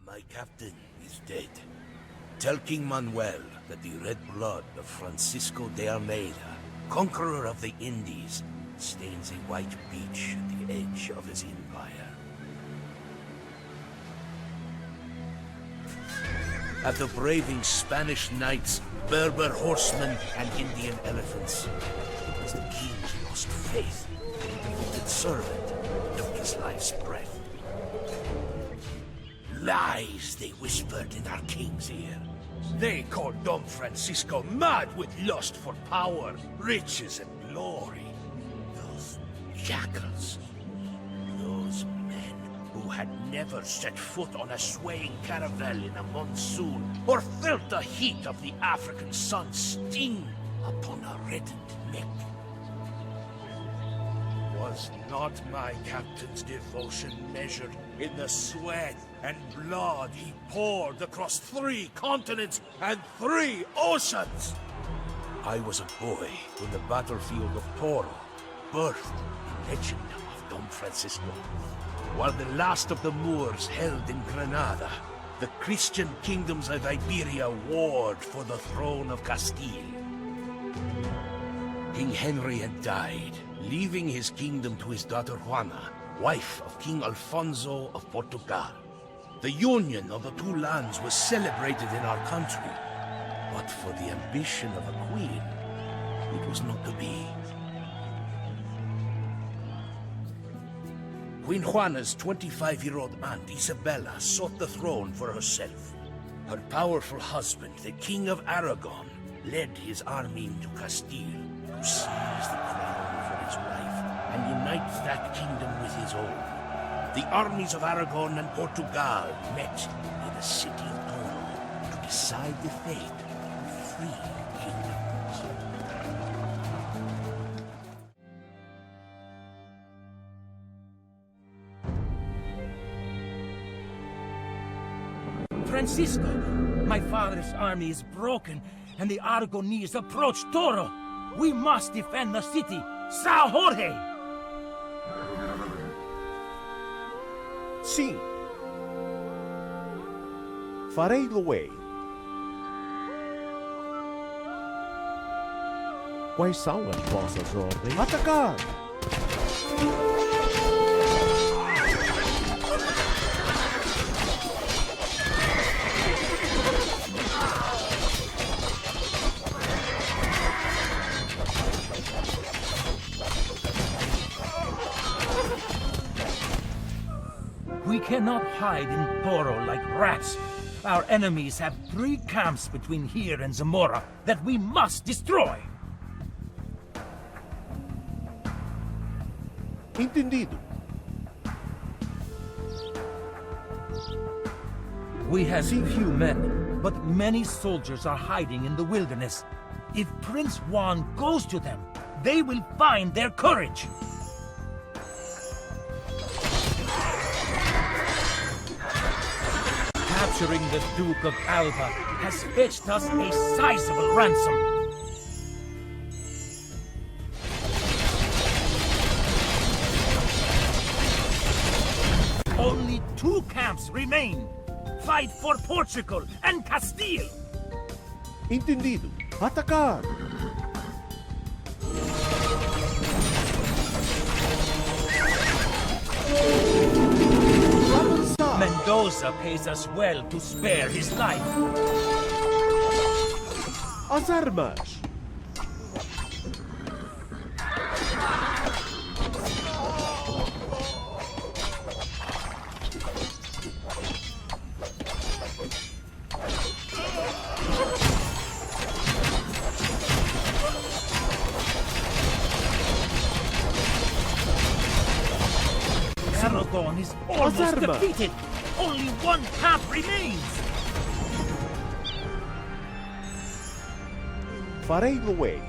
My captain is dead. Tell King Manuel that the red blood of Francisco de Almeida, conqueror of the Indies, stains a white beach at the edge of his empire. After braving Spanish knights, Berber horsemen, and Indian elephants, it was the king's lost faith, the devoted servant, took his life's breath. Lies, they whispered in our king's ear. They called Don Francisco mad with lust for power, riches, and glory. Those jackals, those men who had never set foot on a swaying caravel in a monsoon, or felt the heat of the African sun sting upon a reddened neck. Was not my captain's devotion measured in the sweat and blood he poured across 3 continents and 3 oceans? I was a boy when the battlefield of Toro birthed the legend of Don Francisco. While the last of the Moors held in Granada, the Christian kingdoms of Iberia warred for the throne of Castile. King Henry had died, leaving his kingdom to his daughter Juana, wife of King Alfonso of Portugal. The union of the 2 lands was celebrated in our country, but for the ambition of a queen, it was not to be. Queen Juana's 25-year-old aunt Isabella sought the throne for herself. Her powerful husband, the King of Aragon, led his army into Castile to seize the crown for his wife and unite that kingdom with his own. The armies of Aragon and Portugal met in the city of Toro to decide the fate of 3 kingdoms. Francisco, my father's army is broken, and the Aragonese approach Toro. We must defend the city. São Jorge! Sim. Farei lo way. Quais são as vossas ordens? Atacar! We cannot hide in Toro like rats. Our enemies have 3 camps between here and Zamora that we must destroy. Entendido. We have few men, but many soldiers are hiding in the wilderness. If Prince Juan goes to them, they will find their courage. Capturing the Duke of Alba has fetched us a sizable ransom. Only 2 camps remain. Fight for Portugal and Castile. Entendido. Atacar! Mendoza pays us well to spare his life. As armas! Aragon is almost defeated. Only 1 camp remains. Farei lo way.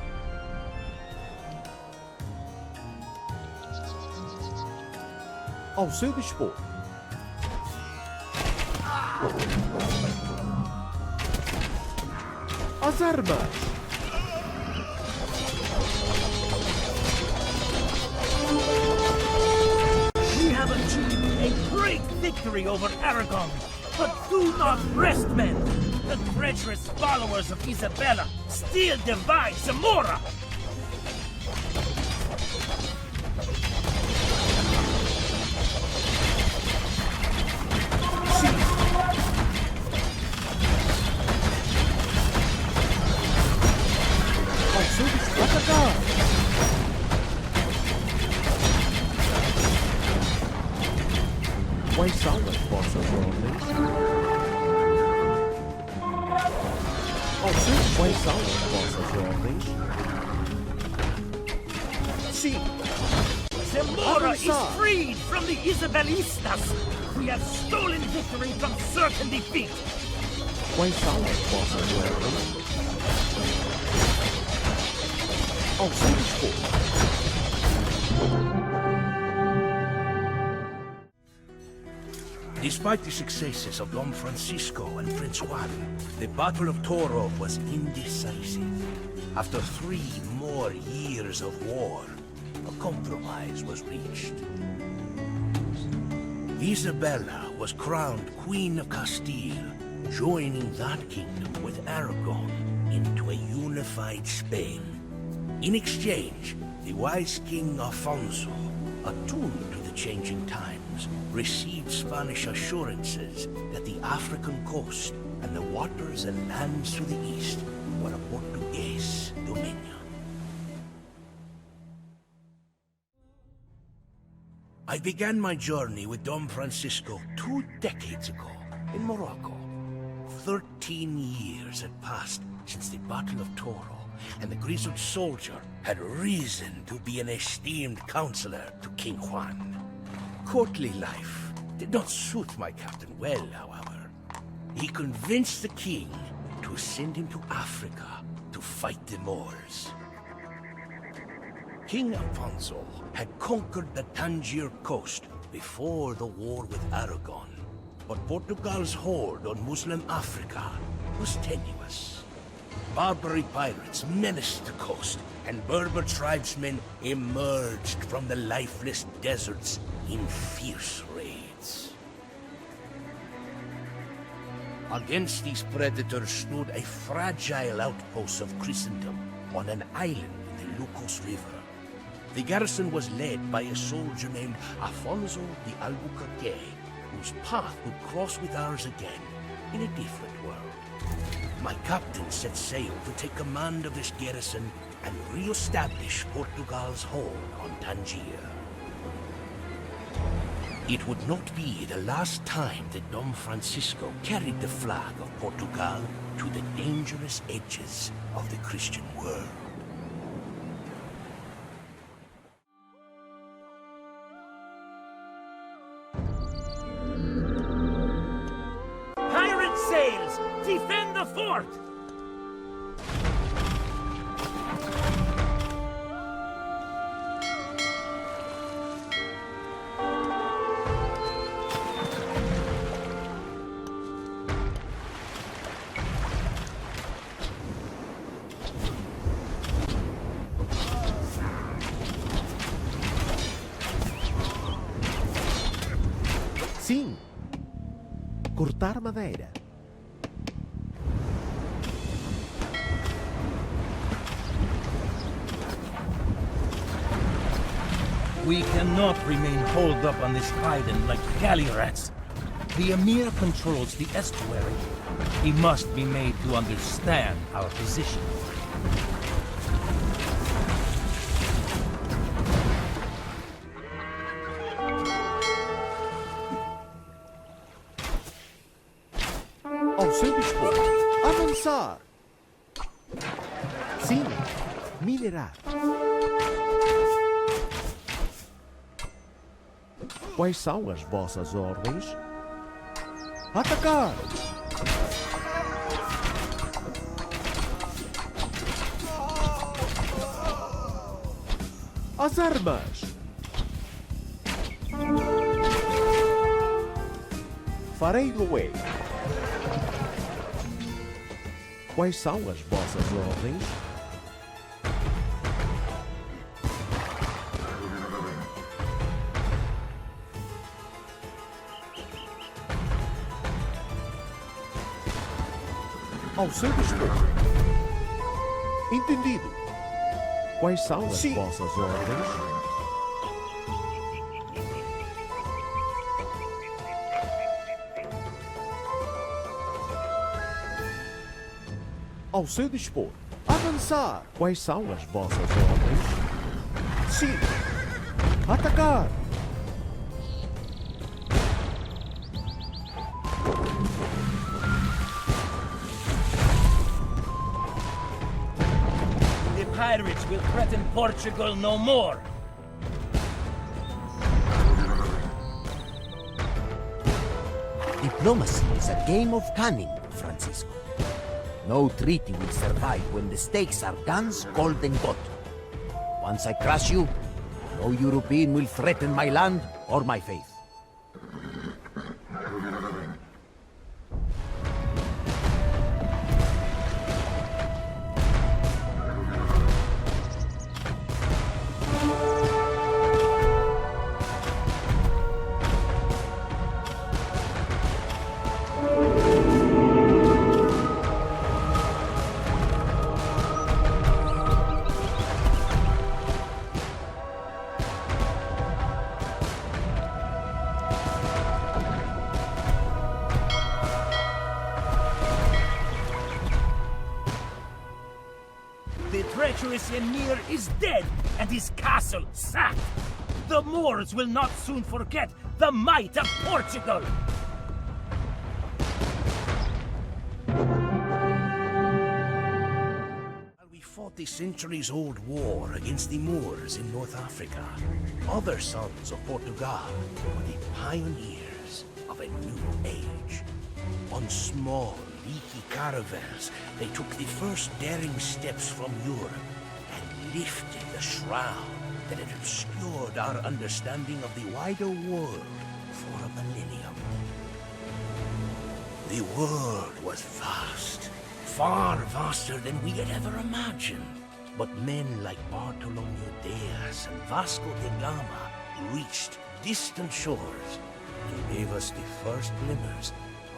Ao seu dispor. As armas! victory over Aragon. But do not rest, men. The treacherous followers of Isabella still divide Zamora. Atacar! Quais são as vossas ordens? Quais são as vossas ordens? Sim! Zamora is freed from the Isabelistas! We have stolen victory from certain defeat! Quais são as vossas ordens? Ao seu dispor! Despite the successes of Don Francisco and Prince Juan, the Battle of Toro was indecisive. After 3 more years of war, a compromise was reached. Isabella was crowned Queen of Castile, joining that kingdom with Aragon into a unified Spain. In exchange, the wise King Alfonso, attuned to the changing times, received Spanish assurances that the African coast and the waters and lands to the east were a Portuguese dominion. I began my journey with Don Francisco 2 decades ago in Morocco. 13 years had passed since the Battle of Toro, and the grizzled soldier had reason to be an esteemed counselor to King Juan. Courtly life did not suit my captain well, however. He convinced the king to send him to Africa to fight the Moors. King Alfonso had conquered the Tangier coast before the war with Aragon, but Portugal's hold on Muslim Africa was tenuous. Barbary pirates menaced the coast, and Berber tribesmen emerged from the lifeless deserts in fierce raids. Against these predators stood a fragile outpost of Christendom on an island in the Lucos River. The garrison was led by a soldier named Afonso de Albuquerque, whose path would cross with ours again in a different world. My captain set sail to take command of this garrison and re-establish Portugal's hold on Tangier. It would not be the last time that Don Francisco carried the flag of Portugal to the dangerous edges of the Christian world. Pirate sails! Defend the fort! Sim! Cortar madeira. We cannot remain holed up on this island like galley rats. The Emir controls the estuary. He must be made to understand our position. Ao seu dispor. Avançar. Sim. Minerar. Quais são as vossas ordens? Atacar! As armas! Farei Loé. Quais são as vossas ordens? Ao seu dispor. Entendido. Quais são as Sim. vossas ordens? Ao seu dispor. Avançar. Quais são as vossas ordens? Sim. Atacar. The pirates will threaten Portugal no more. Diplomacy is a game of cunning, Francisco. No treaty will survive when the stakes are guns, gold, and gold. Once I crush you, no European will threaten my land or my faith. The treacherous Emir is dead, and his castle sacked. The Moors will not soon forget the might of Portugal. We fought the centuries-old war against the Moors in North Africa. Other sons of Portugal were the pioneers of a new age. On small, leaky caravels, they took the first daring steps from Europe and lifted the shroud that had obscured our understanding of the wider world for a millennium. The world was vast, far vaster than we had ever imagined. But men like Bartolomeu Diaz and Vasco da Gama reached distant shores and gave us the first glimmers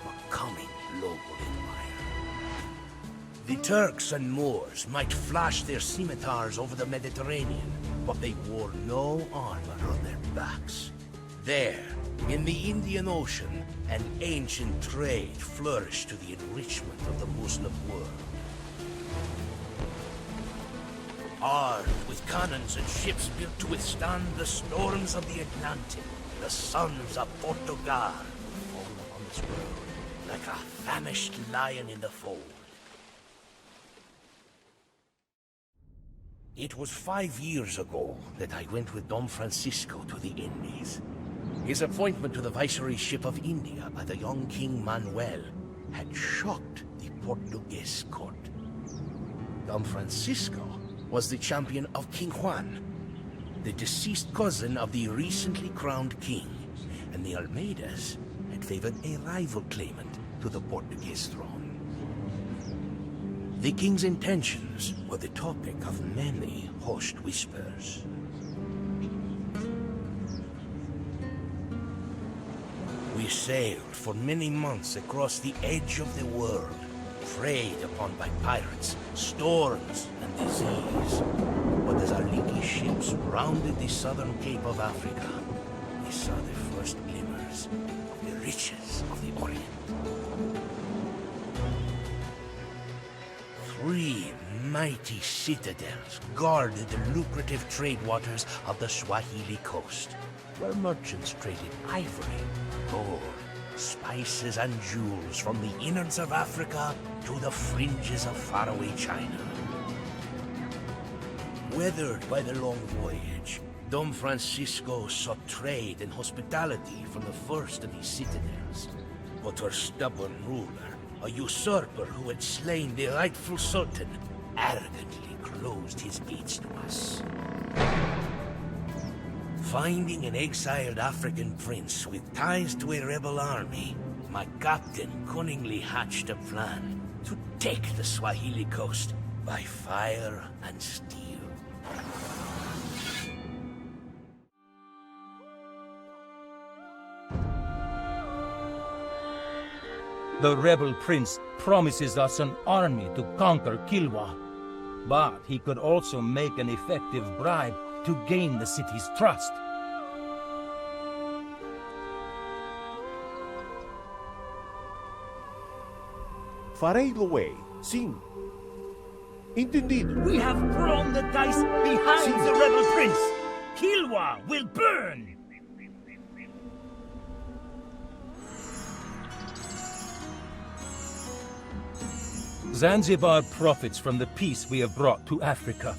of a coming global empire. The Turks and Moors might flash their scimitars over the Mediterranean, but they wore no armor on their backs. There, in the Indian Ocean, an ancient trade flourished to the enrichment of the Muslim world. Armed with cannons and ships built to withstand the storms of the Atlantic, the sons of Portugal fall upon this world like a famished lion in the fold. It was 5 years ago that I went with Don Francisco to the Indies. His appointment to the viceroyship of India by the young King Manuel had shocked the Portuguese court. Don Francisco was the champion of King Juan, the deceased cousin of the recently crowned king, and the Almeidas had favored a rival claimant to the Portuguese throne. The king's intentions were the topic of many hushed whispers. We sailed for many months across the edge of the world, preyed upon by pirates, storms, and disease. But as our leaky ships rounded the southern cape of Africa, we saw the first glimmers of the riches of the Orient. 3 mighty citadels guarded the lucrative trade waters of the Swahili coast, where merchants traded ivory, gold, spices, and jewels from the innards of Africa to the fringes of faraway China. Weathered by the long voyage, Don Francisco sought trade and hospitality from the first of these citadels. But our stubborn ruler, a usurper who had slain the rightful sultan, arrogantly closed his gates to us. Finding an exiled African prince with ties to a rebel army, my captain cunningly hatched a plan to take the Swahili coast by fire and steel. The rebel prince promises us an army to conquer Kilwa. But he could also make an effective bribe to gain the city's trust. Farei-lo-ei, sim. Entendido. We have thrown the dice behind the rebel prince. Kilwa will burn! Zanzibar profits from the peace we have brought to Africa.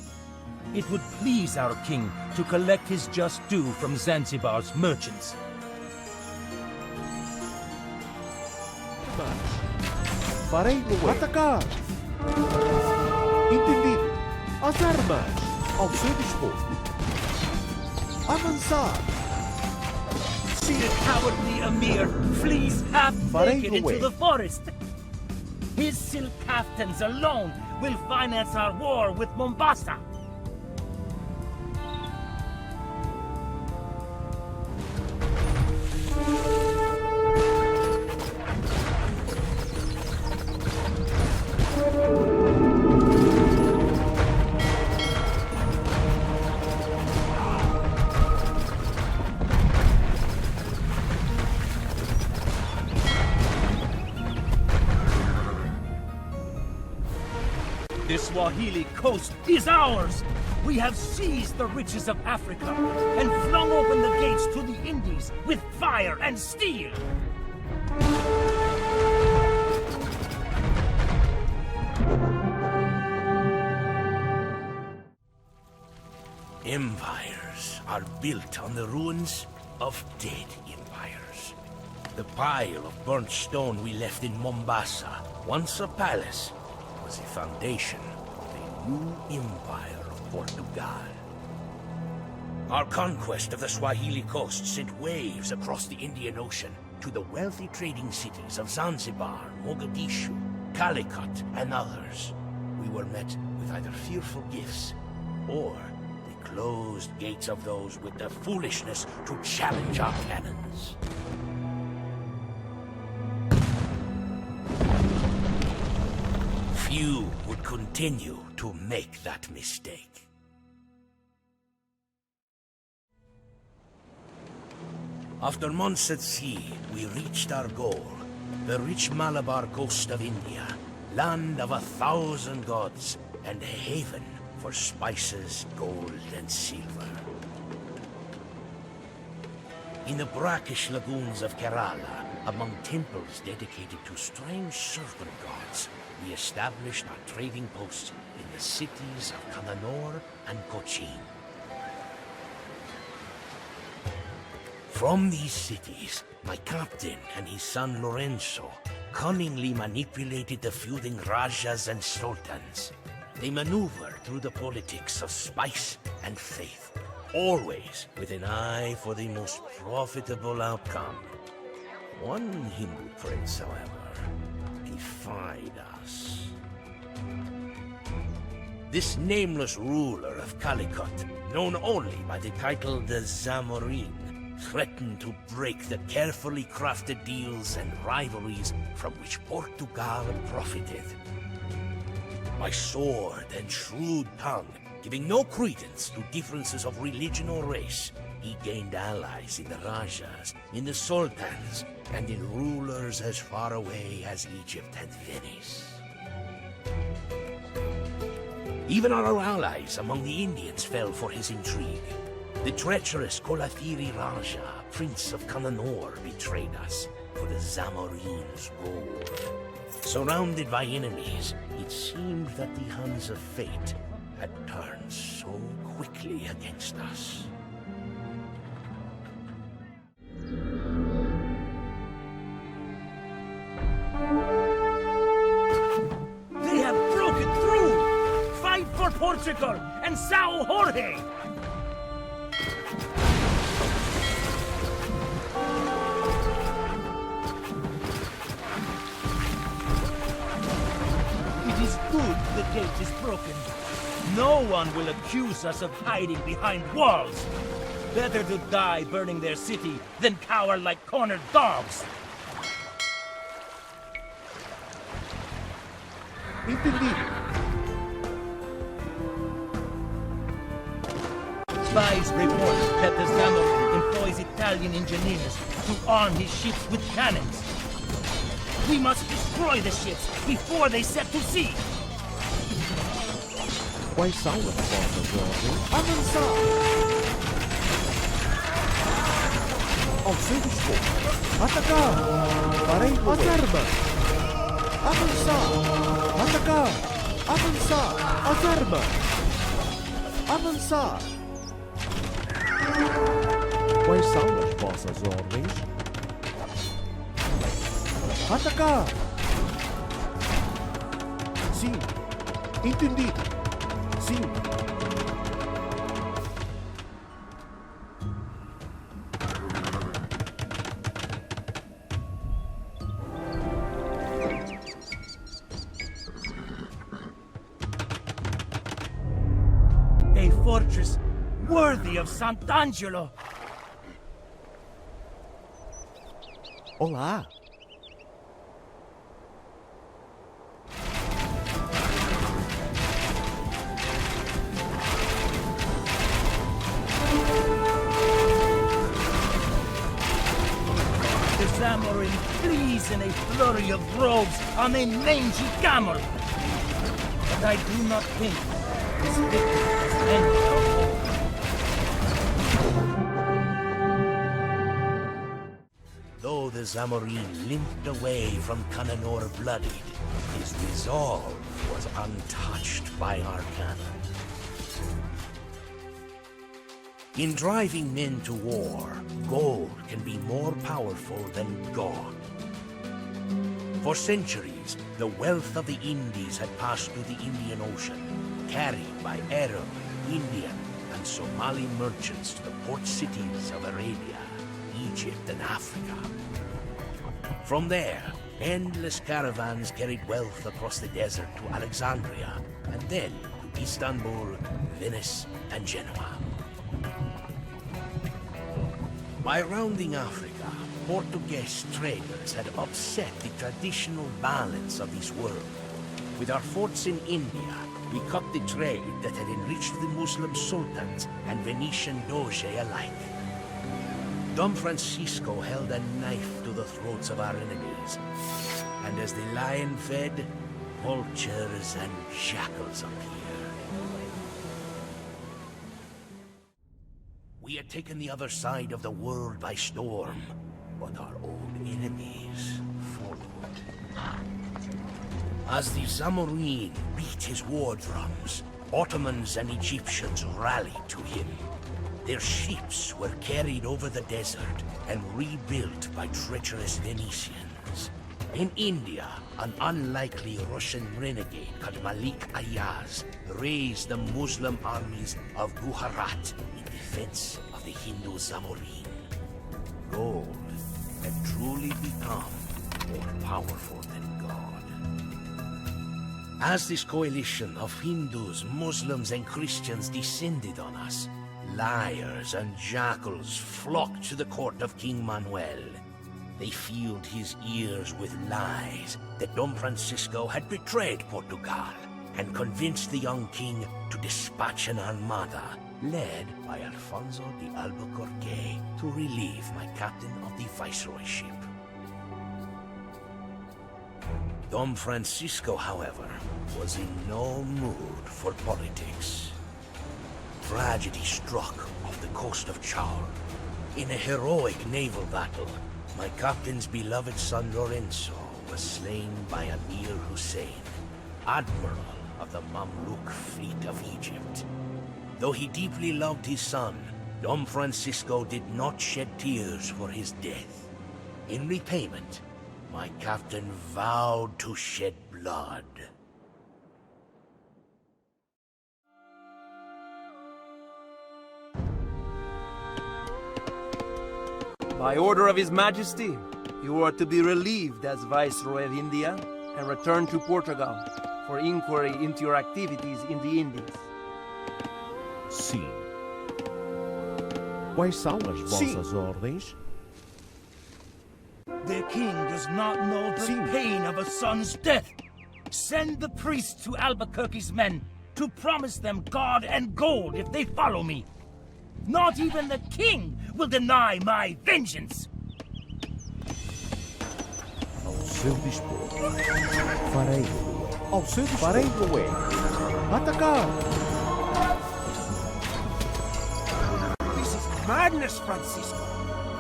It would please our king to collect his just due from Zanzibar's merchants. Farei-lo-ei. Atacar! Entendido. As armas! Ao seu dispor. Avançar! See the cowardly Emir flees half-naked into the forest. His silk caftans alone will finance our war with Mombasa. The Swahili coast is ours! We have seized the riches of Africa and flung open the gates to the Indies with fire and steel! Empires are built on the ruins of dead empires. The pile of burnt stone we left in Mombasa, once a palace, was the foundation of a new empire of Portugal. Our conquest of the Swahili coast sent waves across the Indian Ocean to the wealthy trading cities of Zanzibar, Mogadishu, Calicut, and others. We were met with either fearful gifts or the closed gates of those with the foolishness to challenge our cannons. Few would continue to make that mistake. After months at sea, we reached our goal, the rich Malabar coast of India, land of 1,000 gods, and a haven for spices, gold, and silver. In the brackish lagoons of Kerala, among temples dedicated to strange serpent gods, we established our trading posts in the cities of Kannanur and Cochin. From these cities, my captain and his son Lorenzo cunningly manipulated the feuding Rajas and Sultans. They maneuvered through the politics of spice and faith, always with an eye for the most profitable outcome. One Hindu prince, however, defied us. This nameless ruler of Calicut, known only by the title the Zamorin, threatened to break the carefully crafted deals and rivalries from which Portugal profited. My sword and shrewd tongue, giving no credence to differences of religion or race, he gained allies in the Rajas, in the Sultans, and in rulers as far away as Egypt and Venice. Even our allies among the Indians fell for his intrigue. The treacherous Kolathiri Raja, Prince of Kannanur, betrayed us for the Zamorin's gold. Surrounded by enemies, it seemed that the hands of fate had turned so quickly against us. They have broken through! Fight for Portugal and Sao Jorge! It is good the gate is broken. No one will accuse us of hiding behind walls. Better to die burning their city than cower like cornered dogs. Entendido. Spies report that the Zamorin employs Italian engineers to arm his ships with cannons. We must destroy the ships before they set to sea. Quais são as vossas ordens? Avançar. Ao seu dispor. Atacar. Farei As mover. armas. Avançar. Atacar. Avançar. As armas. Avançar. Quais são as vossas ordens? Atacar. Sim. Entendido. Sim. A fortress worthy of Sant'Angelo. Olá! The Zamorin flees in a flurry of robes on a mangy camel. But I do not think this victory has ended our war. Though the Zamorin limped away from Cananor bloodied, his resolve was untouched by our cannon. In driving men to war, gold can be more powerful than God. For centuries, the wealth of the Indies had passed through the Indian Ocean, carried by Arab, Indian, and Somali merchants to the port cities of Arabia, Egypt, and Africa. From there, endless caravans carried wealth across the desert to Alexandria, and then to Istanbul, Venice, and Genoa. By rounding Africa, Portuguese traders had upset the traditional balance of this world. With our forts in India, we cut the trade that had enriched the Muslim sultans and Venetian doge alike. Don Francisco held a knife to the throats of our enemies, and as the lion fed, vultures and jackals appeared. We had taken the other side of the world by storm, but our old enemies followed. As the Zamorin beat his war drums, Ottomans and Egyptians rallied to him. Their ships were carried over the desert and rebuilt by treacherous Venetians. In India, an unlikely Russian renegade called Malik Ayaz raised the Muslim armies of Gujarat in defense of the Hindu Zamorin. Gold had truly become more powerful than God. As this coalition of Hindus, Muslims, and Christians descended on us, liars and jackals flocked to the court of King Manuel. They filled his ears with lies that Don Francisco had betrayed Portugal and convinced the young king to dispatch an armada led by Alfonso de Albuquerque to relieve my captain of the viceroyship. Don Francisco, however, was in no mood for politics. Tragedy struck off the coast of Chaul. In a heroic naval battle, my captain's beloved son Lorenzo was slain by Amir Hussein, admiral of the Mamluk fleet of Egypt. Though he deeply loved his son, Don Francisco did not shed tears for his death. In repayment, my captain vowed to shed blood. By order of His Majesty, you are to be relieved as Viceroy of India and return to Portugal for inquiry into your activities in the Indies. Sim. Quais são as vossas ordens? The king does not know the pain of a son's death. Send the priest to Albuquerque's men to promise them God and gold if they follow me. Not even the king will deny my vengeance. Ao seu dispor. Farei. Ao seu dispor. Farei o é. Atacar! This is madness, Francisco.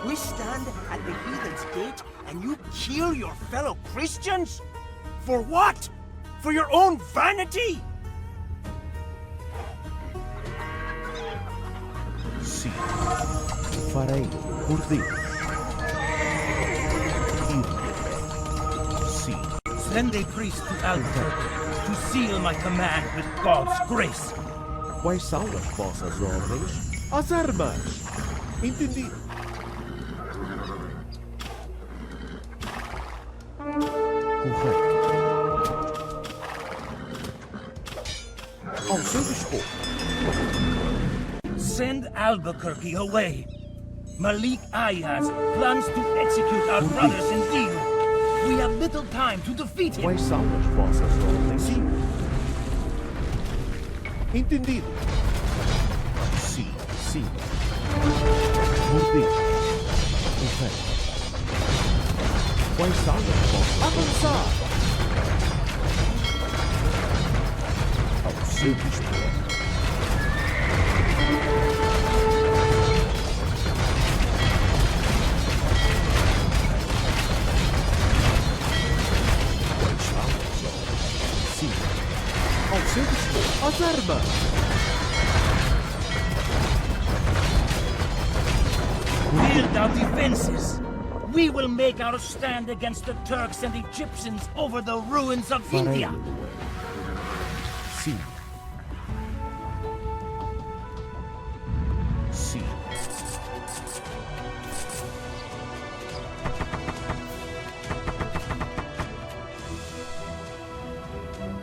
We stand at the heathen's gate and you kill your fellow Christians? For what? For your own vanity? Sim. Farei por Deus. Sim. Send a priest to Albuquerque to seal my command with God's grace. Quais são as vossas ordens? As armas! Entendido. Correto. Ao seu dispor. Send Albuquerque away. Malik Ayaz plans to execute our brothers in Deal. We have little time to defeat him. Quais são as vossas ordens? Sim. Entendido. Sim, sim. Por Deus. Correto. Quais são as vossas Avançar! Ao seu dispor. Quais são as ordens? Sim. Ao seu dispor. As armas! Build our defenses. We will make our stand against the Turks and Egyptians over the ruins of Farei. India. Sim. Sim.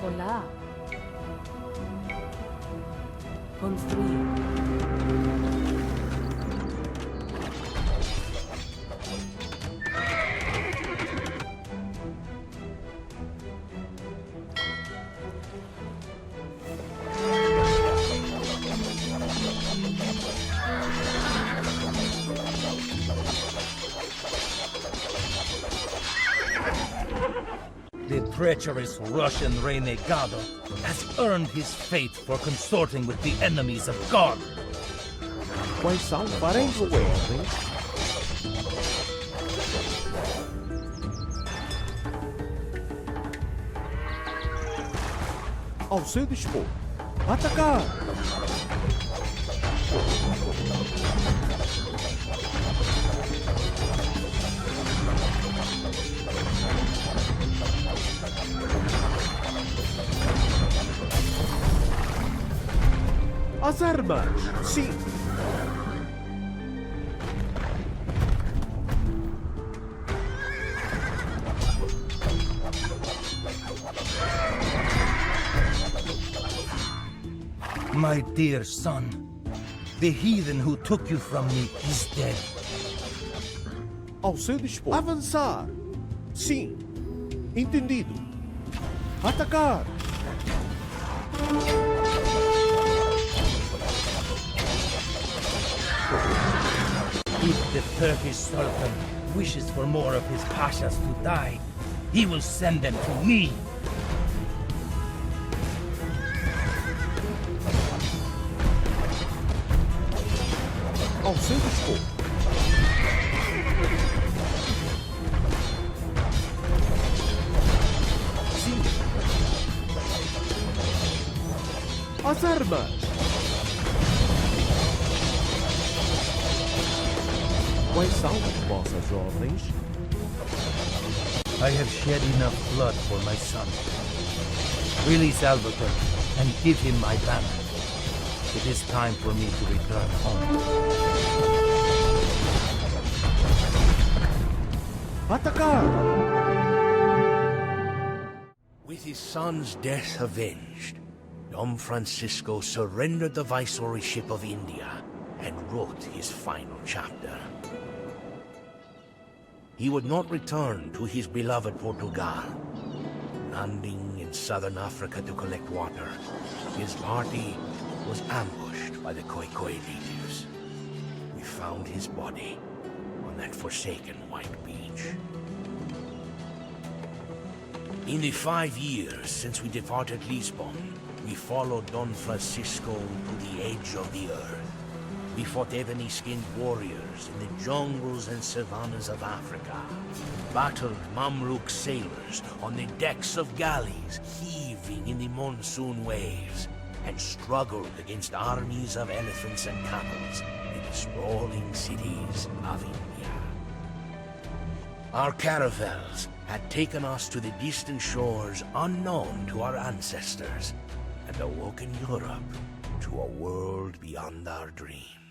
Hola. Construir. The treacherous Russian renegado has earned his fate for consorting with the enemies of God. Quais são as Farei vossas o é. ordens? Ao seu dispor. Atacar! As armas! Sim! My dear son, the heathen who took you from me is dead. Ao seu dispor. Avançar! Sim! Entendido! Atacar! If the Turkish Sultan wishes for more of his pashas to die, he will send them to me. Ao seu dispor. Sim! As armas! Quais são as vossas ordens? I have shed enough blood for my son. Release Albuquerque and give him my banner. It is time for me to return home. Atacar! With his son's death avenged, Don Francisco surrendered the viceroyship of India and wrote his final chapter. He would not return to his beloved Portugal. Landing in in southern Africa to collect water. His party was ambushed by the Khoikhoi natives. We found his body on that forsaken white beach. In the 5 years since we departed Lisbon, we followed Don Francisco to the edge of the earth. We fought ebony-skinned warriors in the jungles and savannas of Africa, battled Mamluk sailors on the decks of galleys heaving in the monsoon waves, and struggled against armies of elephants and camels in the sprawling cities of India. Our caravels had taken us to the distant shores unknown to our ancestors, and awoken Europe to a world beyond our dreams.